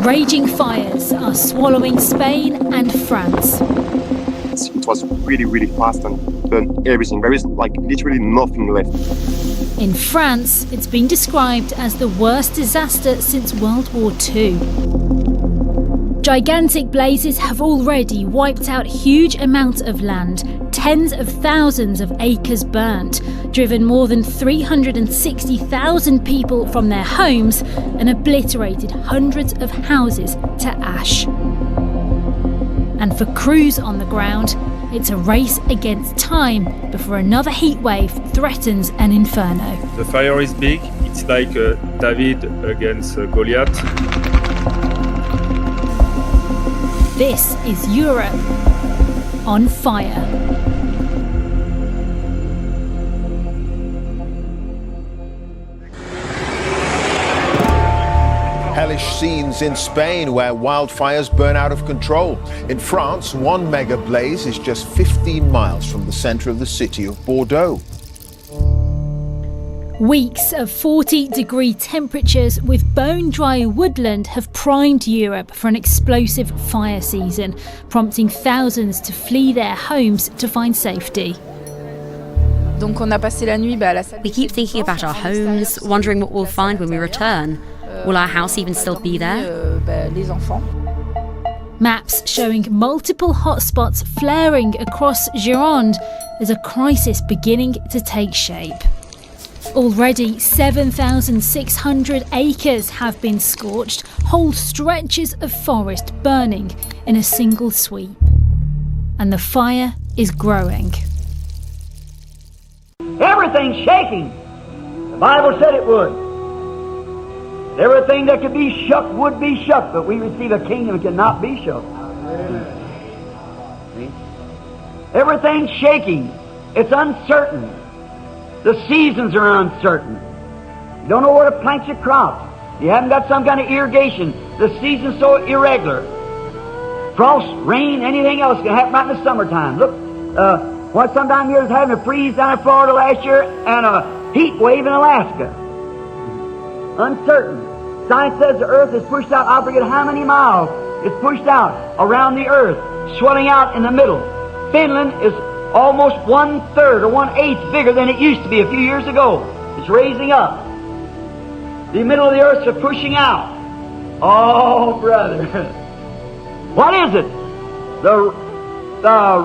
Raging fires are swallowing Spain and France. It was really, really fast and burned everything. There is literally nothing left. In France, it's been described as the worst disaster since World War II. Gigantic blazes have already wiped out huge amounts of land, tens of thousands of acres burnt, driven more than 360,000 people from their homes, and obliterated hundreds of houses to ash. And for crews on the ground, it's a race against time before another heatwave threatens an inferno. The fire is big. It's like David against Goliath. This is Europe on fire. Hellish scenes in Spain where wildfires burn out of control. In France, one mega blaze is just 15 miles from the centre of the city of Bordeaux. Weeks of 40-degree temperatures with bone-dry woodland have primed Europe for an explosive fire season, prompting thousands to flee their homes to find safety. We keep thinking about our homes, wondering what we'll find when we return. Will our house even still be there? Maps showing multiple hotspots flaring across Gironde as a crisis beginning to take shape. Already 7,600 acres have been scorched, whole stretches of forest burning in a single sweep. And the fire is growing. Everything's shaking. The Bible said it would. Everything that could be shook would be shook, but we receive a kingdom that cannot be shook. See? Everything's shaking. It's uncertain. The seasons are uncertain. You don't know where to plant your crops. You haven't got some kind of irrigation. The season's so irregular. Frost, rain, anything else can happen right in the summertime. Look, sometime here was having a freeze down in Florida last year and a heat wave in Alaska. Uncertain. Science says the earth is pushed out, I forget how many miles. It's pushed out around the earth, swelling out in the middle. Finland is almost 1/3 or 1/8 bigger than it used to be a few years ago. It's raising up. The middle of the earth is pushing out. Oh, brother. What is it? The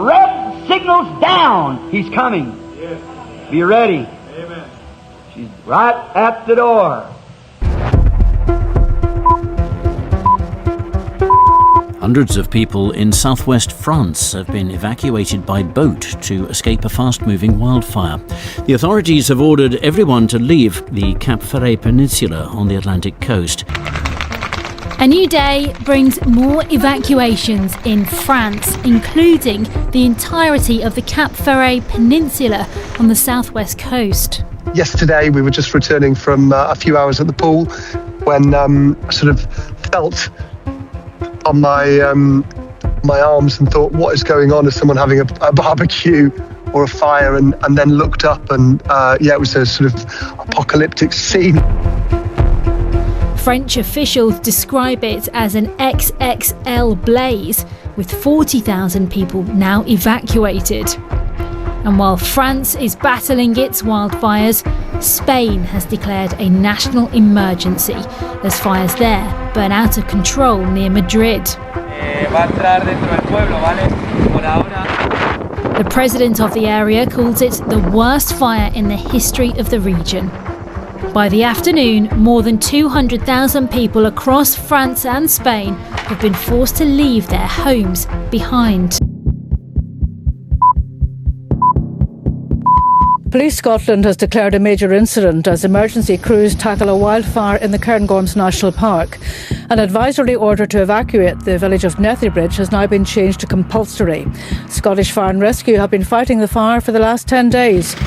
red signal's down. He's coming. Yes. Be ready. Amen. She's right at the door. Hundreds of people in southwest France have been evacuated by boat to escape a fast-moving wildfire. The authorities have ordered everyone to leave the Cap Ferret Peninsula on the Atlantic coast. A new day brings more evacuations in France, including the entirety of the Cap Ferret Peninsula on the southwest coast. Yesterday we were just returning from a few hours at the pool when I sort of felt on my arms and thought, what is going on? Is someone having a barbecue or a fire? And then looked up and it was a sort of apocalyptic scene. French officials describe it as an XXL blaze, with 40,000 people now evacuated. And while France is battling its wildfires, Spain has declared a national emergency as fires there burn out of control near Madrid. The president of the area calls it the worst fire in the history of the region. By the afternoon, more than 200,000 people across France and Spain have been forced to leave their homes behind. Police Scotland has declared a major incident as emergency crews tackle a wildfire in the Cairngorms National Park. An advisory order to evacuate the village of Nethybridge has now been changed to compulsory. Scottish Fire and Rescue have been fighting the fire for the last 10 days.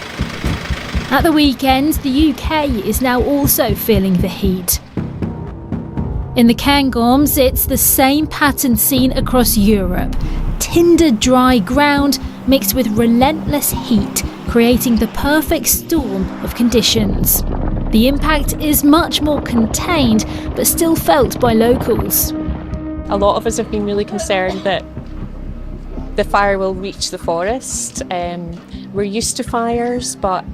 At the weekend, the UK is now also feeling the heat. In the Cairngorms, it's the same pattern seen across Europe. Tinder dry ground mixed with relentless heat, creating the perfect storm of conditions. The impact is much more contained, but still felt by locals. A lot of us have been really concerned that the fire will reach the forest. We're used to fires, but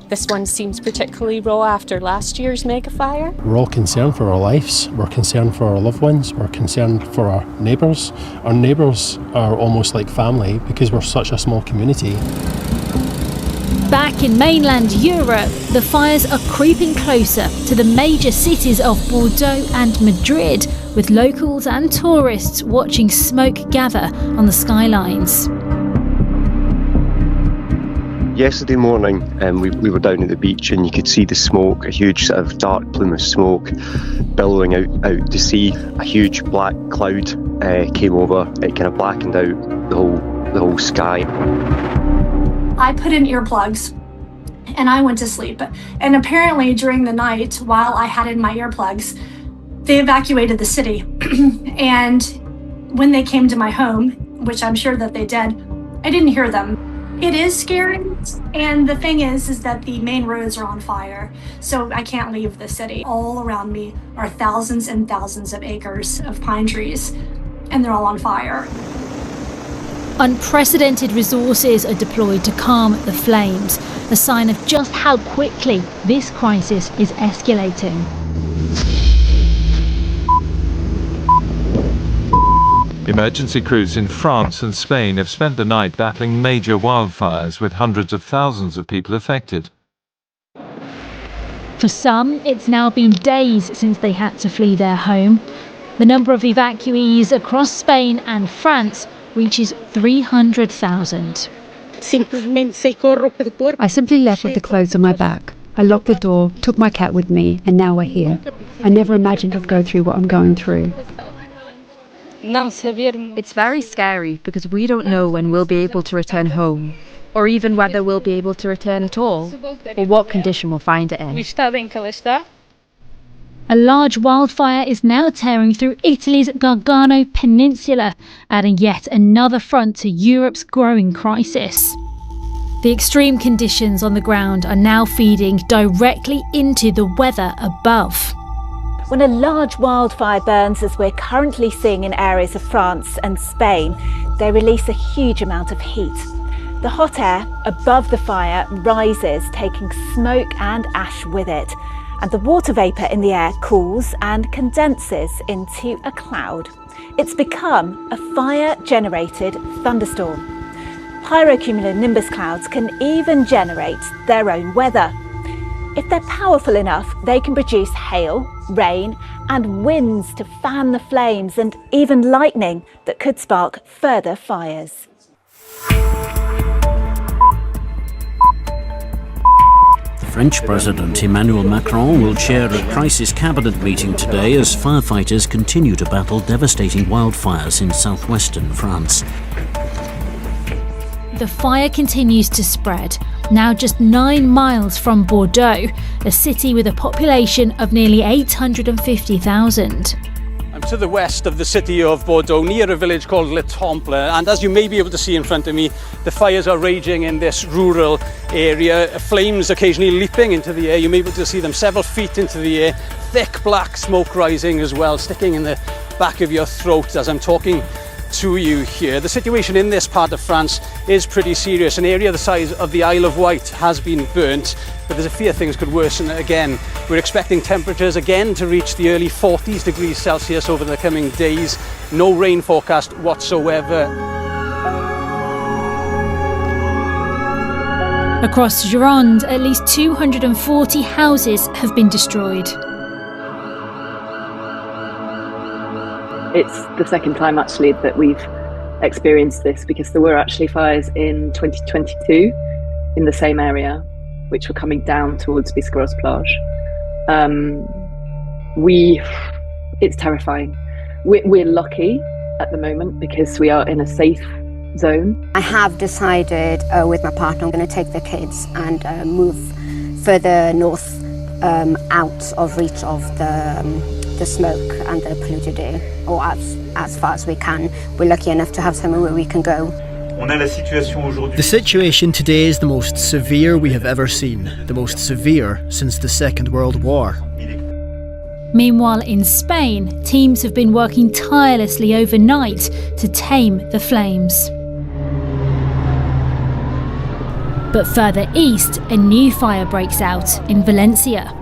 this one seems particularly raw after last year's mega fire. We're all concerned for our lives, we're concerned for our loved ones, we're concerned for our neighbours. Our neighbours are almost like family because we're such a small community. Back in mainland Europe, the fires are creeping closer to the major cities of Bordeaux and Madrid, with locals and tourists watching smoke gather on the skylines. Yesterday morning, we were down at the beach and you could see the smoke, a huge sort of dark plume of smoke billowing out to sea. A huge black cloud came over. It kind of blackened out the whole sky. I put in earplugs and I went to sleep. And apparently during the night, while I had in my earplugs, they evacuated the city. And when they came to my home, which I'm sure that they did, I didn't hear them. It is scary. And the thing is that the main roads are on fire. So I can't leave the city. All around me are thousands and thousands of acres of pine trees, and they're all on fire. Unprecedented resources are deployed to calm the flames, a sign of just how quickly this crisis is escalating. Emergency crews in France and Spain have spent the night battling major wildfires with hundreds of thousands of people affected. For some, it's now been days since they had to flee their home. The number of evacuees across Spain and France reaches 300,000. I simply left with the clothes on my back. I locked the door, took my cat with me, and now we're here. I never imagined I'd go through what I'm going through. It's very scary because we don't know when we'll be able to return home, or even whether we'll be able to return at all, or what condition we'll find it in. A large wildfire is now tearing through Italy's Gargano Peninsula, adding yet another front to Europe's growing crisis. The extreme conditions on the ground are now feeding directly into the weather above. When a large wildfire burns, as we're currently seeing in areas of France and Spain, they release a huge amount of heat. The hot air above the fire rises, taking smoke and ash with it. And the water vapour in the air cools and condenses into a cloud. It's become a fire-generated thunderstorm. Pyrocumulonimbus clouds can even generate their own weather. If they're powerful enough, they can produce hail, rain, and winds to fan the flames, and even lightning that could spark further fires. French President Emmanuel Macron will chair a crisis cabinet meeting today as firefighters continue to battle devastating wildfires in southwestern France. The fire continues to spread, now just 9 miles from Bordeaux, a city with a population of nearly 850,000. I'm to the west of the city of Bordeaux, near a village called Le Temple, and as you may be able to see in front of me, the fires are raging in this rural area, flames occasionally leaping into the air. You may be able to see them several feet into the air, thick black smoke rising as well, sticking in the back of your throat as I'm talking to you here. The situation in this part of France is pretty serious. An area the size of the Isle of Wight has been burnt, but there's a fear things could worsen again. We're expecting temperatures again to reach the early 40s degrees Celsius over the coming days. No rain forecast whatsoever. Across Gironde, at least 240 houses have been destroyed. It's the second time actually that we've experienced this, because there were actually fires in 2022 in the same area, which were coming down towards Biscarrosse-Plage. It's terrifying. We're lucky at the moment because we are in a safe zone. I have decided with my partner I'm going to take the kids and move further north, out of reach of the smoke and the polluted air, or as far as we can. We're lucky enough to have somewhere where we can go. The situation today is the most severe we have ever seen, the most severe since the Second World War. Meanwhile, in Spain, teams have been working tirelessly overnight to tame the flames. But further east, a new fire breaks out in Valencia.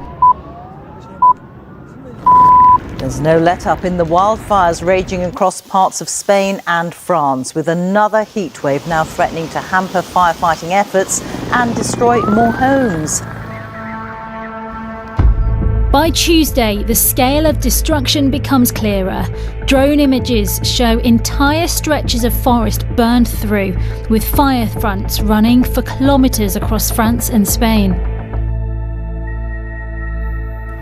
There's no let-up in the wildfires raging across parts of Spain and France, with another heatwave now threatening to hamper firefighting efforts and destroy more homes. By Tuesday, the scale of destruction becomes clearer. Drone images show entire stretches of forest burned through, with fire fronts running for kilometres across France and Spain.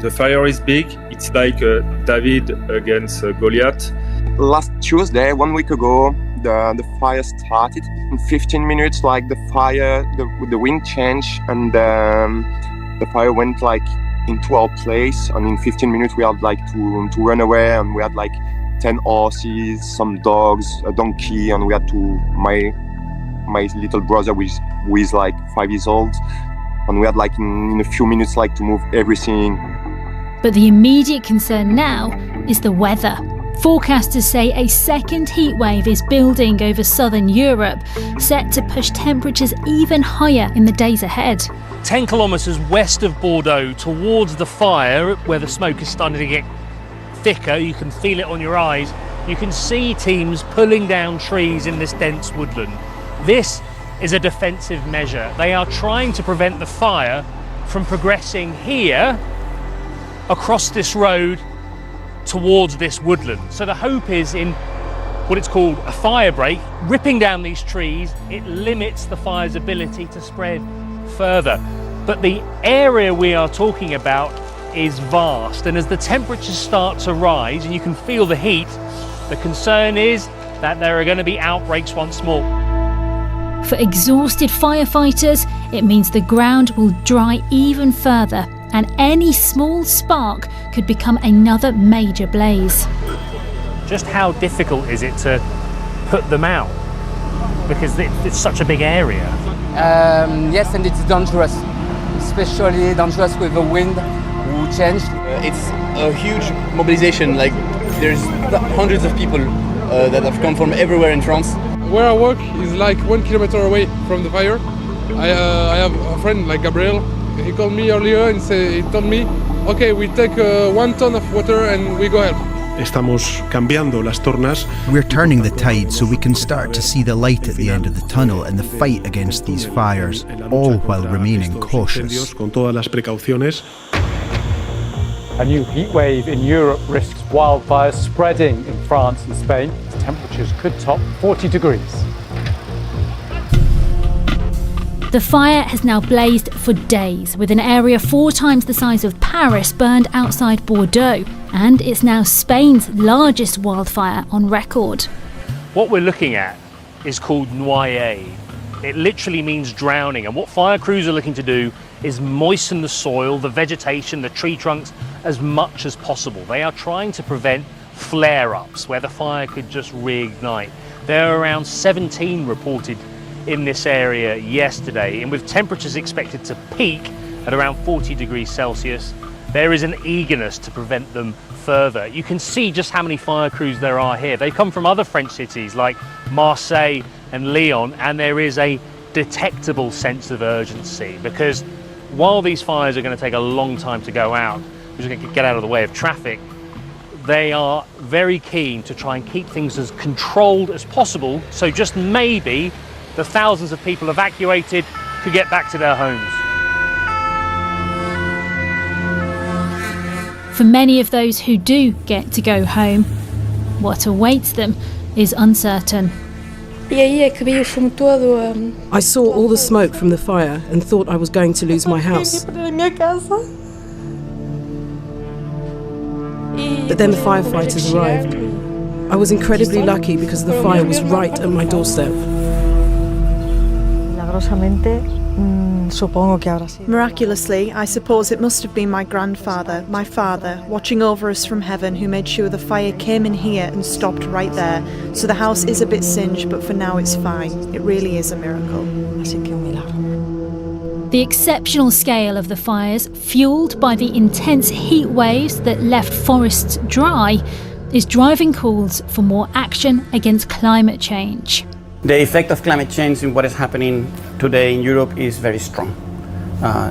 The fire is big. It's like David against Goliath. Last Tuesday, 1 week ago, the fire started. In 15 minutes, like the wind changed and the fire went like into our place. And in 15 minutes, we had like to run away, and we had like 10 horses, some dogs, a donkey, and we had to my little brother who is like 5 years old, and we had like in a few minutes like to move everything. But the immediate concern now is the weather. Forecasters say a second heatwave is building over southern Europe, set to push temperatures even higher in the days ahead. 10 kilometres west of Bordeaux, towards the fire, where the smoke is starting to get thicker, you can feel it on your eyes, you can see teams pulling down trees in this dense woodland. This is a defensive measure. They are trying to prevent the fire from progressing here, across this road, towards this woodland. So the hope is in what it's called a fire break, ripping down these trees, it limits the fire's ability to spread further. But the area we are talking about is vast, and as the temperatures start to rise and you can feel the heat, the concern is that there are going to be outbreaks once more. For exhausted firefighters, it means the ground will dry even further, and any small spark could become another major blaze. Just how difficult is it to put them out? Because it's such a big area. Yes, and it's dangerous, especially dangerous with the wind who changed. It's a huge mobilization, like there's hundreds of people that have come from everywhere in France. Where I work is like 1 kilometer away from the fire. I have a friend like Gabriel. He called me earlier and he told me, okay, we take 1 ton of water and we go help. Estamos cambiando las tornas. We're turning the tide so we can start to see the light at the end of the tunnel in the fight against these fires, all while remaining cautious. Con todas las precauciones. A new heat wave in Europe risks wildfires spreading in France and Spain. Temperatures could top 40 degrees. The fire has now blazed for days, with an area 4 times the size of Paris burned outside Bordeaux, and it's now Spain's largest wildfire on record. What we're looking at is called noyer. It literally means drowning, and what fire crews are looking to do is moisten the soil, the vegetation, the tree trunks as much as possible. They are trying to prevent flare-ups where the fire could just reignite. There are around 17 reported in this area yesterday, and with temperatures expected to peak at around 40 degrees Celsius, there is an eagerness to prevent them further. You can see just how many fire crews there are here. They come from other French cities like Marseille and Lyon, and there is a detectable sense of urgency, because while these fires are going to take a long time to go out, which is going to get out of the way of traffic, they are very keen to try and keep things as controlled as possible, so just maybe the thousands of people evacuated could get back to their homes. For many of those who do get to go home, what awaits them is uncertain. I saw all the smoke from the fire and thought I was going to lose my house. But then the firefighters arrived. I was incredibly lucky because the fire was right at my doorstep. Miraculously, I suppose it must have been my grandfather, my father, watching over us from heaven, who made sure the fire came in here and stopped right there. So the house is a bit singed, but for now it's fine. It really is a miracle. The exceptional scale of the fires, fueled by the intense heat waves that left forests dry, is driving calls for more action against climate change. The effect of climate change in what is happening today in Europe is very strong.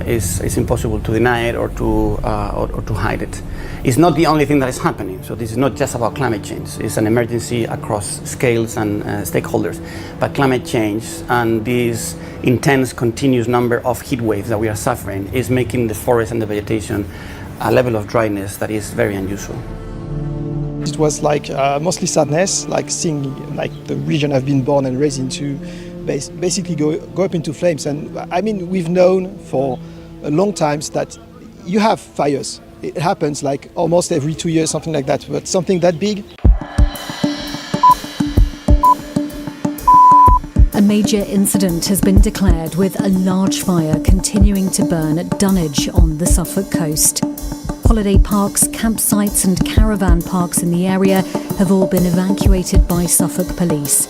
It's impossible to deny it or to hide it. It's not the only thing that is happening. So this is not just about climate change. It's an emergency across scales and stakeholders. But climate change and this intense, continuous number of heat waves that we are suffering is making the forest and the vegetation a level of dryness that is very unusual. It was like mostly sadness, like seeing like the region I've been born and raised into basically go up into flames. And I mean, we've known for a long time that you have fires. It happens like almost every 2 years, something like that, but something that big. A major incident has been declared with a large fire continuing to burn at Dunwich on the Suffolk coast. Holiday parks, campsites and caravan parks in the area have all been evacuated by Suffolk police.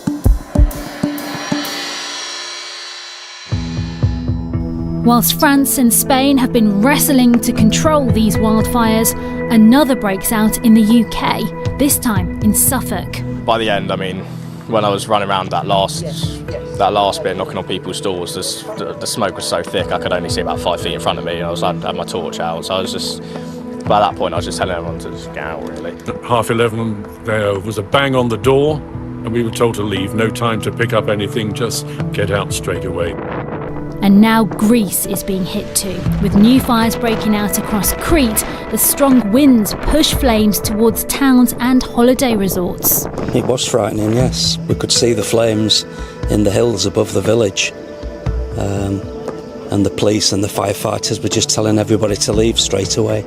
Whilst France and Spain have been wrestling to control these wildfires, another breaks out in the UK, this time in Suffolk. By the end, I mean, when I was running around that last bit, knocking on people's doors, the smoke was so thick I could only see about 5 feet in front of me. I had my torch out, so I was just, by that point I was just telling everyone to just get out, really. At 11:30 there was a bang on the door and we were told to leave, no time to pick up anything, just get out straight away. And now Greece is being hit too, with new fires breaking out across Crete as strong winds push flames towards towns and holiday resorts. It was frightening, yes. We could see the flames in the hills above the village. And the police and the firefighters were just telling everybody to leave straight away.